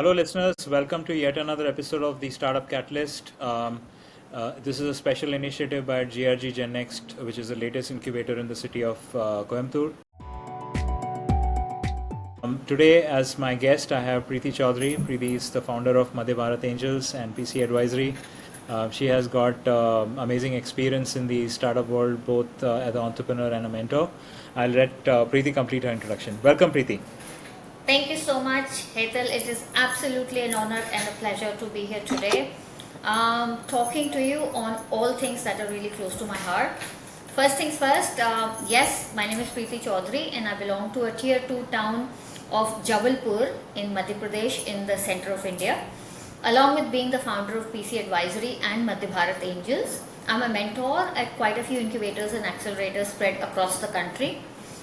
Hello, listeners. Welcome to yet another episode of the Startup Catalyst. This is a special initiative by GRG Gen Next, which is the latest incubator in the city of Coimbatore. Today, as my guest, I have Preeti Chaudhary. Preeti is the founder of Madhya Bharat Angels and PC Advisory. She has got amazing experience in the startup world, both as an entrepreneur and a mentor. I'll let Preeti complete her introduction. Welcome, Preeti. Thank you so much, Hetal. It is absolutely an honor and a pleasure to be here today, talking to you on all things that are really close to my heart. First things first, yes, my name is Preeti Chaudhary and I belong to a tier 2 town of Jabalpur in Madhya Pradesh in the center of India. Along with being the founder of PC Advisory and Madhya Bharat Angels, I'm a mentor at quite a few incubators and accelerators spread across the country.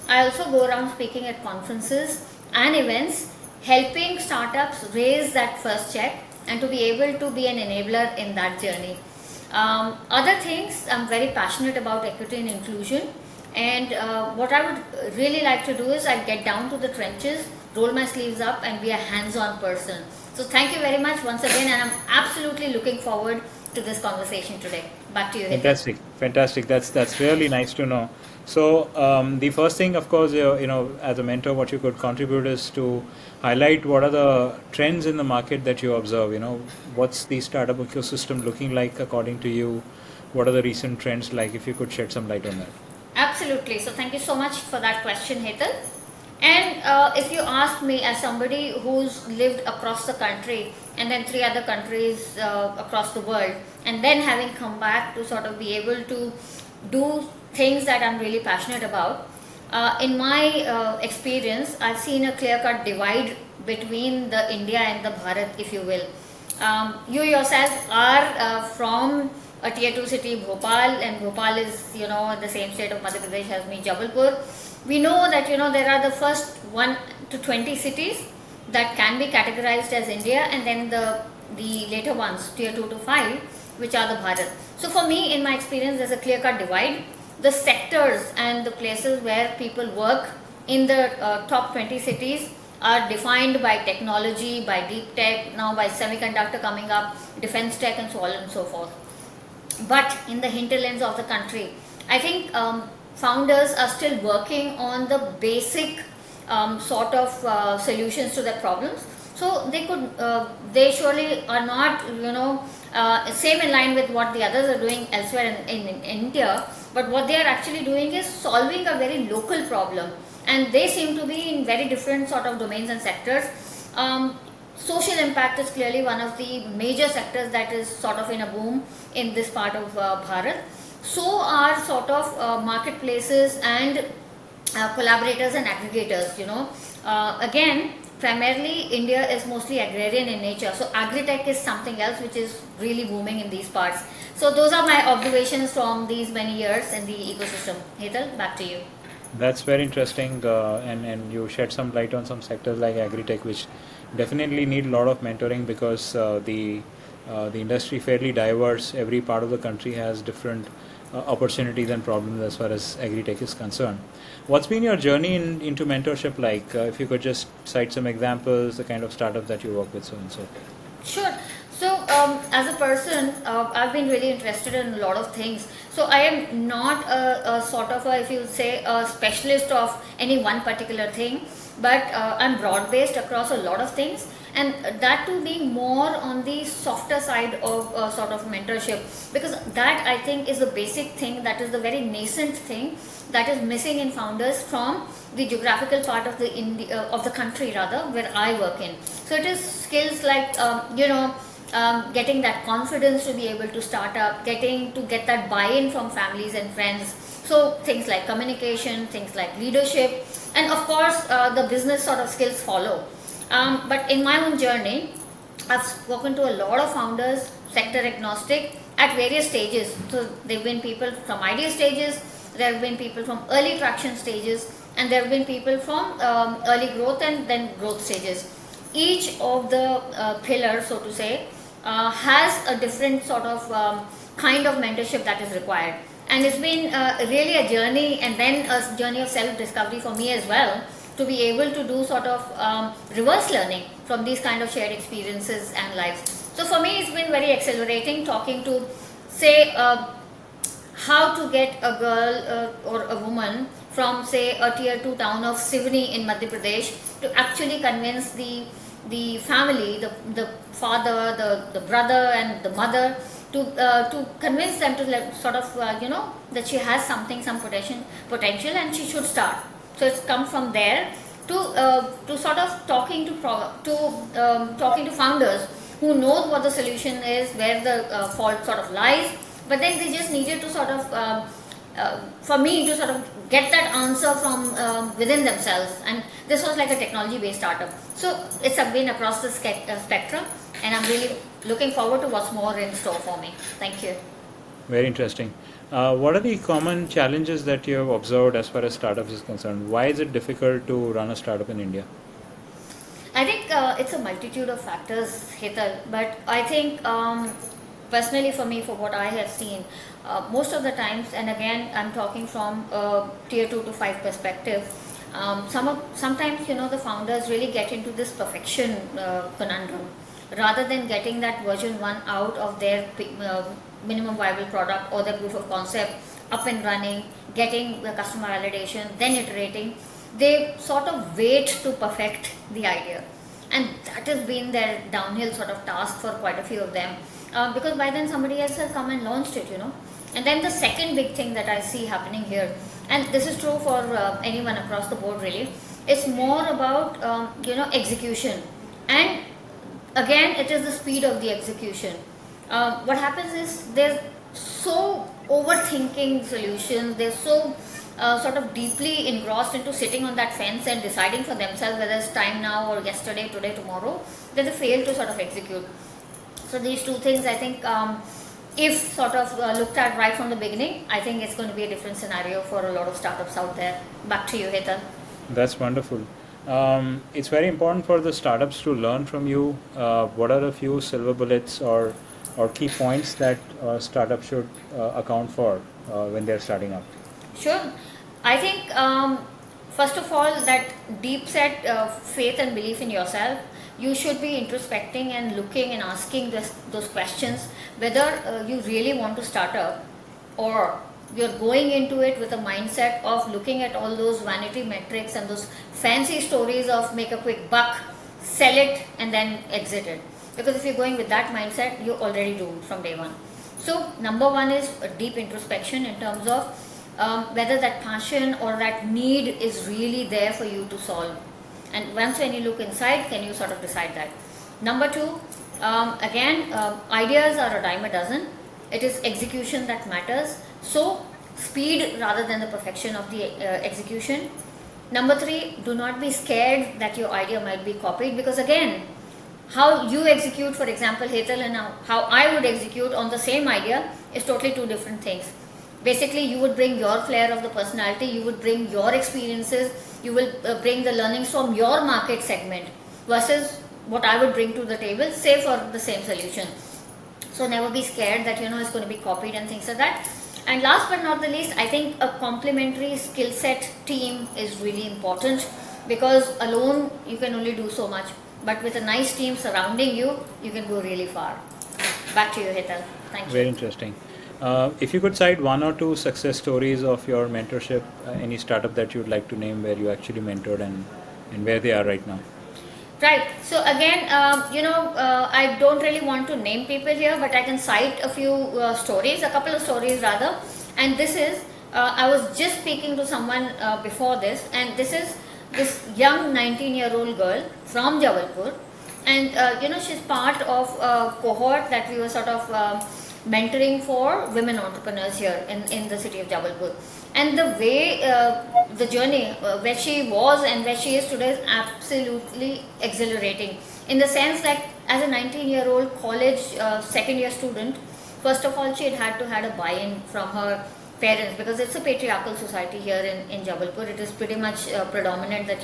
I also go around speaking at conferences and events, helping startups raise that first check and to be able to be an enabler in that journey. Other things, I'm very passionate about equity and inclusion, and what I would really like to do is I get down to the trenches, roll my sleeves up and be a hands-on person. So thank you very much once again, and I'm absolutely looking forward to this conversation today. Back to you, Hitesh. Fantastic. That's really nice to know. So the first thing, of course, as a mentor, what you could contribute is to highlight what are the trends in the market that you observe. What's the startup ecosystem looking like according to you? What are the recent trends like? If you could shed some light on that. Absolutely. So thank you so much for that question, Hetal. And if you ask me, as somebody who's lived across the country and then 3 other countries across the world, and then having come back to sort of be able to do things that I'm really passionate about, in my experience, I've seen a clear-cut divide between the India and the Bharat, if you will. You yourself are from a tier 2 city, Bhopal, and Bhopal is, the same state of Madhya Pradesh as me, Jabalpur. We know that, there are the first 1 to 20 cities that can be categorized as India, and then the later ones, tier 2 to 5, which are the Bharat. So for me, in my experience, there's a clear-cut divide. The sectors and the places where people work in the top 20 cities are defined by technology, by deep tech, now by semiconductor coming up, defense tech, and so on and so forth. But in the hinterlands of the country, I think founders are still working on the basic sort of solutions to their problems. So they surely are not, same in line with what the others are doing elsewhere in India, but what they are actually doing is solving a very local problem, and they seem to be in very different sort of domains and sectors. Social impact is clearly one of the major sectors that is sort of in a boom in this part of Bharat. So are sort of marketplaces and collaborators and aggregators. Again, primarily India is mostly agrarian in nature, so agri-tech is something else which is really booming in these parts. So those are my observations from these many years in the ecosystem. Hetal, back to you. That's very interesting, and you shed some light on some sectors like agri-tech, which definitely need a lot of mentoring because the industry fairly diverse. Every part of the country has different opportunities and problems as far as agri-tech is concerned. What's been your journey into mentorship like? If you could just cite some examples, the kind of startup that you work with, so and so. Sure. So, as a person, I've been really interested in a lot of things. So, I am not a sort of if you say, a specialist of any one particular thing, but I'm broad-based across a lot of things, and that too being more on the softer side of sort of mentorship, because that I think is the basic thing, that is the very nascent thing that is missing in founders from the geographical part of the country rather, where I work in. So it is skills like getting that confidence to be able to start up, getting to get that buy-in from families and friends. So things like communication, things like leadership, and of course the business sort of skills follow. But in my own journey, I've spoken to a lot of founders, sector agnostic, at various stages. So there have been people from idea stages, there have been people from early traction stages, and there have been people from early growth and then growth stages. Each of the pillars, so to say, has a different sort of kind of mentorship that is required. And it's been really a journey, and then a journey of self-discovery for me as well, to be able to do sort of reverse learning from these kind of shared experiences and lives. So for me, it's been very accelerating talking to, say, how to get a girl or a woman from, say, a tier 2 town of Sivni in Madhya Pradesh to actually convince the family, the father, the brother and the mother, to convince them to sort of that she has something, some potential and she should start. So it's come from there to sort of talking to founders who knows what the solution is, where the fault sort of lies, but then they just needed to sort of for me to sort of get that answer from within themselves, and this was like a technology based startup. So it's been across the spectrum, and I'm really looking forward to what's more in store for me. Thank you. Very interesting. What are the common challenges that you have observed as far as startups is concerned? Why is it difficult to run a startup in India? I think it's a multitude of factors, Hetal, but I think personally for me, for what I have seen, most of the times, and again I'm talking from a tier 2 to 5 perspective, sometimes the founders really get into this perfection conundrum rather than getting that version 1 out of their minimum viable product or their proof of concept up and running, getting the customer validation, then iterating. They sort of wait to perfect the idea, and that has been their downhill sort of task for quite a few of them, because by then somebody else has come and launched it. And then the second big thing that I see happening here, and this is true for anyone across the board really, it's more about execution, and again it is the speed of the execution. What happens is they're so overthinking solutions, they're so sort of deeply engrossed into sitting on that fence and deciding for themselves whether it's time now or yesterday, today, tomorrow, that they fail to sort of execute. So these two things, I think, if sort of looked at right from the beginning, I think it's going to be a different scenario for a lot of startups out there. Back to you, Hetal. That's wonderful. It's very important for the startups to learn from you. What are a few silver bullets or key points that startups should account for when they're starting up? Sure. I think first of all, that deep set faith and belief in yourself. You should be introspecting and looking and asking those questions, whether you really want to start up, or you're going into it with a mindset of looking at all those vanity metrics and those fancy stories of make a quick buck, sell it and then exit it. Because if you're going with that mindset, you're already doomed from day one. So number one is a deep introspection in terms of whether that passion or that need is really there for you to solve. And once when you look inside, can you sort of decide that? Number two, again, ideas are a dime a dozen. It is execution that matters. So speed rather than the perfection of the execution. Number three, do not be scared that your idea might be copied, because again, how you execute, for example, Hetal, and how I would execute on the same idea is totally two different things. Basically, you would bring your flair of the personality, you would bring your experiences, you will bring the learnings from your market segment versus what I would bring to the table, say for the same solution. So never be scared that it's going to be copied and things like that. And last but not the least, I think a complementary skill set team is really important, because alone you can only do so much, but with a nice team surrounding you, you can go really far. Back to you, Hetal. Thank you. Very interesting. If you could cite one or two success stories of your mentorship, any startup that you would like to name where you actually mentored and where they are right now. Right. So again, I don't really want to name people here, but I can cite a few stories, a couple of stories rather. And this is, I was just speaking to someone before this, and this is this young 19-year-old girl from Jabalpur, and she's part of a cohort that we were sort of mentoring for women entrepreneurs here in the city of Jabalpur. And the way, the journey, where she was and where she is today is absolutely exhilarating. In the sense that as a 19-year-old college second year student, first of all, she had to a buy-in from her parents, because it's a patriarchal society here in Jabalpur. It is pretty much predominant that,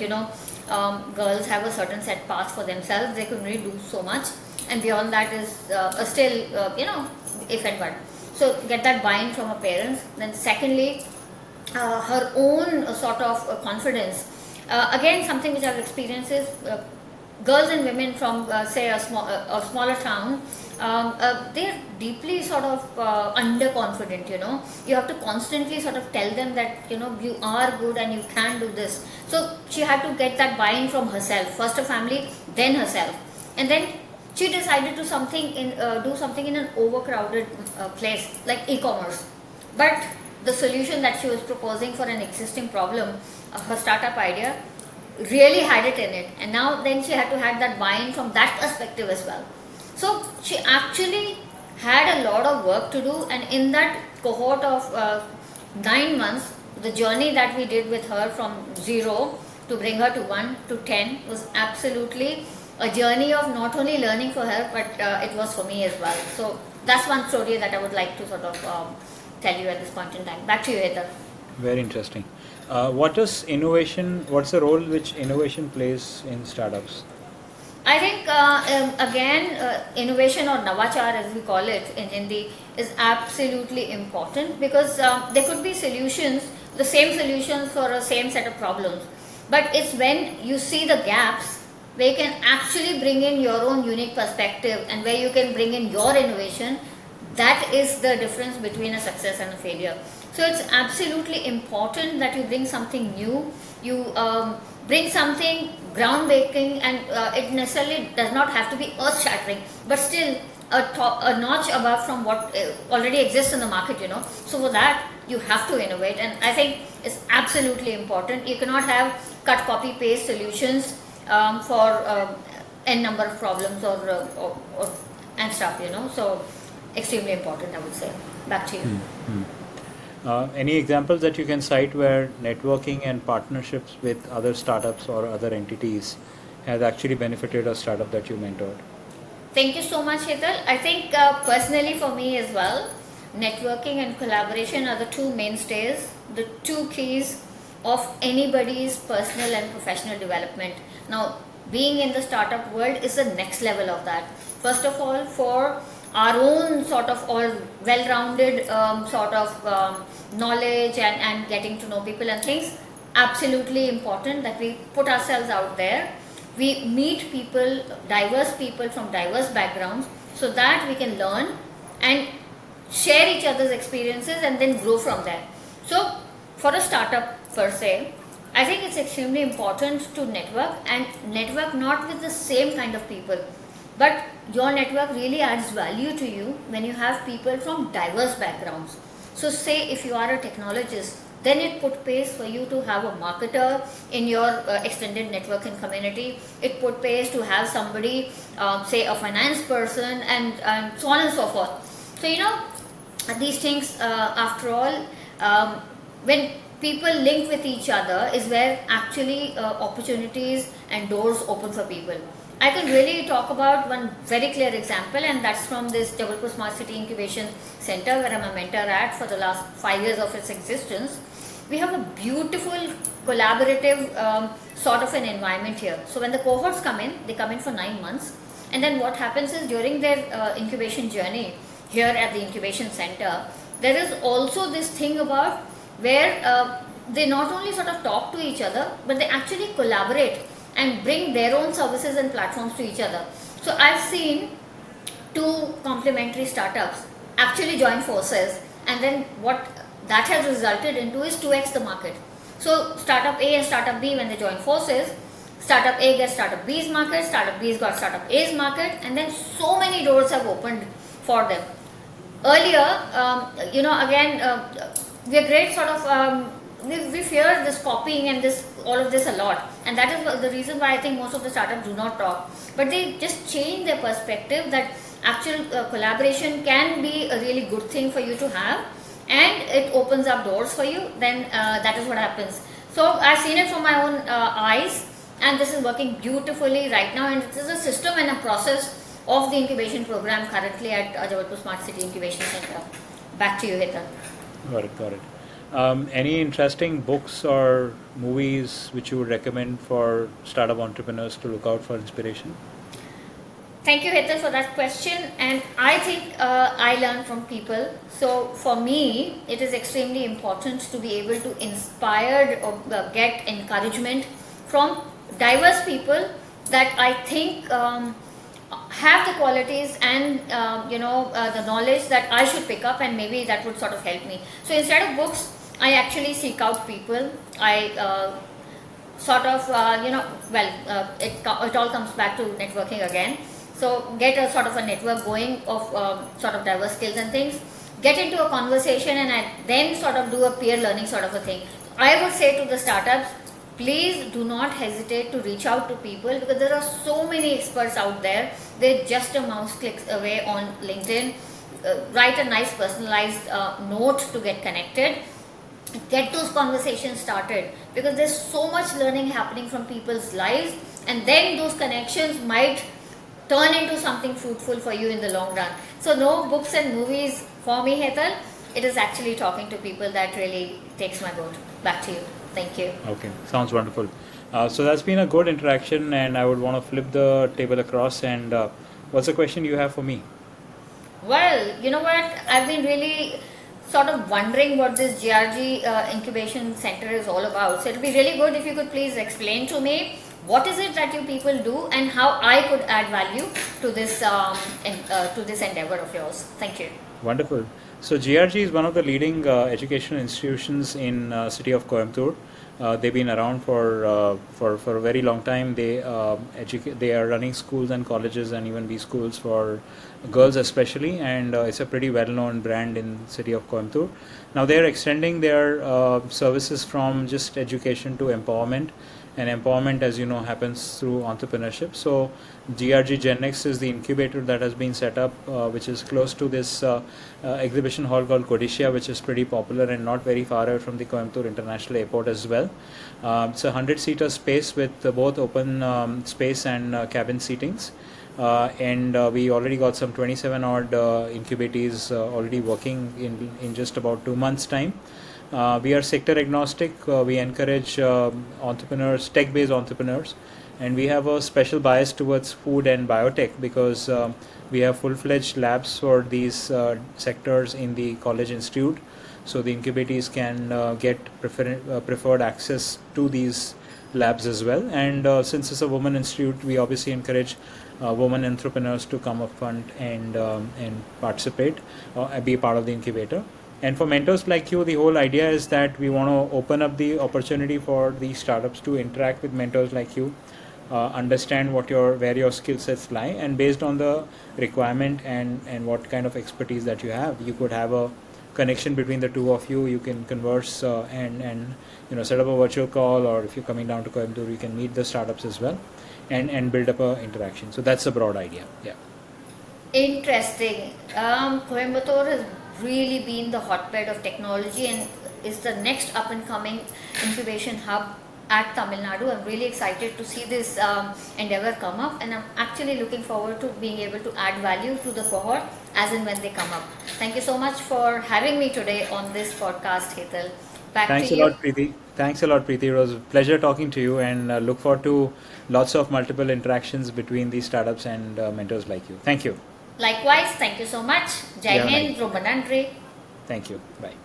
girls have a certain set path for themselves. They can only do so much. And beyond that is still, if and when. So get that buy-in from her parents. Then secondly, her own sort of confidence Again, something which I've experienced is girls and women from say a smaller town, they're deeply sort of underconfident. You have to constantly sort of tell them that you are good and you can do this. So she had to get that buy-in from herself, first her family, then herself, and then she decided to do something in an overcrowded place like e-commerce. But the solution that she was proposing for an existing problem, her startup idea, really had it in it, and now then she had to have that buy-in from that perspective as well. So she actually had a lot of work to do, and in that cohort of 9 months, the journey that we did with her from 0 to bring her to 1 to 10 was absolutely a journey of not only learning for her, but it was for me as well. So that's one story that I would like to sort of tell you at this point in time. Back to you, Heather. Very interesting. What is innovation? What's the role which innovation plays in startups? I think again, innovation or navachar as we call it in Hindi is absolutely important, because there could be solutions, the same solutions for a same set of problems, but it's when you see the gaps where you can actually bring in your own unique perspective and where you can bring in your innovation, that is the difference between a success and a failure. So it's absolutely important that you bring something new, you bring something groundbreaking, and it necessarily does not have to be earth shattering, but still a notch above from what already exists in the market. So for that you have to innovate, and I think it's absolutely important. You cannot have cut, copy, paste solutions for n number of problems or and stuff. So extremely important, I would say. Back to you. Any examples that you can cite where networking and partnerships with other startups or other entities has actually benefited a startup that you mentored? Thank you so much, Hetal. I think personally for me as well, networking and collaboration are the two mainstays, the two keys of anybody's personal and professional development. Now, being in the startup world is the next level of that. First of all, for our own sort of all well-rounded sort of knowledge and getting to know people and things, absolutely important that we put ourselves out there. We meet people, diverse people from diverse backgrounds, so that we can learn and share each other's experiences and then grow from there. So for a startup per se, I think it's extremely important to network, and network not with the same kind of people, but your network really adds value to you when you have people from diverse backgrounds. So say if you are a technologist, then it put pace for you to have a marketer in your extended networking community. It put pace to have somebody, say a finance person, and so on and so forth. So these things, after all, when people link with each other is where actually opportunities and doors open for people. I can really talk about one very clear example, and that's from this Jabalpur Smart City Incubation Center, where I'm a mentor at for the last 5 years of its existence. We have a beautiful collaborative sort of an environment here. So when the cohorts come in, they come in for 9 months, and then what happens is during their incubation journey here at the incubation center, there is also this thing about where they not only sort of talk to each other, but they actually collaborate and bring their own services and platforms to each other. So I've seen 2 complementary startups actually join forces, and then what that has resulted into is 2x the market. So startup A and startup B, when they join forces, startup A gets startup B's market, startup B's got startup A's market, and then so many doors have opened for them. Earlier, again, we're great sort of we fear this copying and all of this a lot, and that is the reason why I think most of the startups do not talk, but they just change their perspective that actual collaboration can be a really good thing for you to have, and it opens up doors for you. Then that is what happens. So I've seen it from my own eyes, and this is working beautifully right now, and it is a system and a process of the incubation program currently at Jabalpur Smart City Incubation Center. Back to you, Hetal. Got it. Any interesting books or movies which you would recommend for startup entrepreneurs to look out for inspiration? Thank you, Hetal, for that question. And I think I learn from people. So for me, it is extremely important to be able to inspire or get encouragement from diverse people that I think have the qualities and the knowledge that I should pick up, and maybe that would sort of help me. So instead of books, I actually seek out people. I sort of it all comes back to networking again. So get a sort of a network going of sort of diverse skills and things. Get into a conversation, and then sort of do a peer learning sort of a thing. I would say to the startups, please do not hesitate to reach out to people, because there are so many experts out there. They're just a mouse click away on LinkedIn. Write a nice personalized note to get connected. Get those conversations started, because there's so much learning happening from people's lives, and then those connections might turn into something fruitful for you in the long run. So no books and movies for me, Hetal. It is actually talking to people that really takes my boat. Back to you. Thank you. Okay, sounds wonderful. So that's been a good interaction, and I would want to flip the table across. And what's the question you have for me? Well, you know what? I've been really sort of wondering what this GRG incubation center is all about. So it would be really good if you could please explain to me what is it that you people do, and how I could add value to this endeavor of yours. Thank you. Wonderful. So GRG is one of the leading educational institutions in city of Coimbatore. They've been around for a very long time. They are running schools and colleges and even B schools for girls especially, and it's a pretty well-known brand in city of Coimbatore. Now they are extending their services from just education to empowerment. And empowerment, as you know, happens through entrepreneurship. So GRG GenX is the incubator that has been set up, which is close to this exhibition hall called Codicia, which is pretty popular and not very far away from the Coimbatore International Airport as well. It's a 100-seater space with both open space and cabin seatings. And we already got some 27 odd incubators already working in just about 2 months' time. We are sector agnostic. We encourage entrepreneurs, tech-based entrepreneurs, and we have a special bias towards food and biotech, because we have full-fledged labs for these sectors in the college institute. So the incubators can get preferred access to these labs as well. And since it's a women institute, we obviously encourage women entrepreneurs to come up front and participate, be a part of the incubator. And for mentors like you, the whole idea is that we want to open up the opportunity for these startups to interact with mentors like you, understand where your skill sets lie, and based on the requirement and what kind of expertise that you have, you could have a connection between the two of you. You can converse and set up a virtual call, or if you're coming down to Coimbatore, you can meet the startups as well and build up a interaction. So that's the broad idea. Yeah. Interesting. Coimbatore has really been the hotbed of technology and is the next up and coming incubation hub at Tamil Nadu. I'm really excited to see this endeavor come up, and I'm actually looking forward to being able to add value to the cohort as and when they come up. Thank you so much for having me today on this podcast, Hetal. Thanks a lot, Preeti. Thanks a lot, Preeti. It was a pleasure talking to you, and look forward to lots of multiple interactions between these startups and mentors like you. Thank you. Likewise, thank you so much. Jai Hind, Romanandri. Thank you. Bye.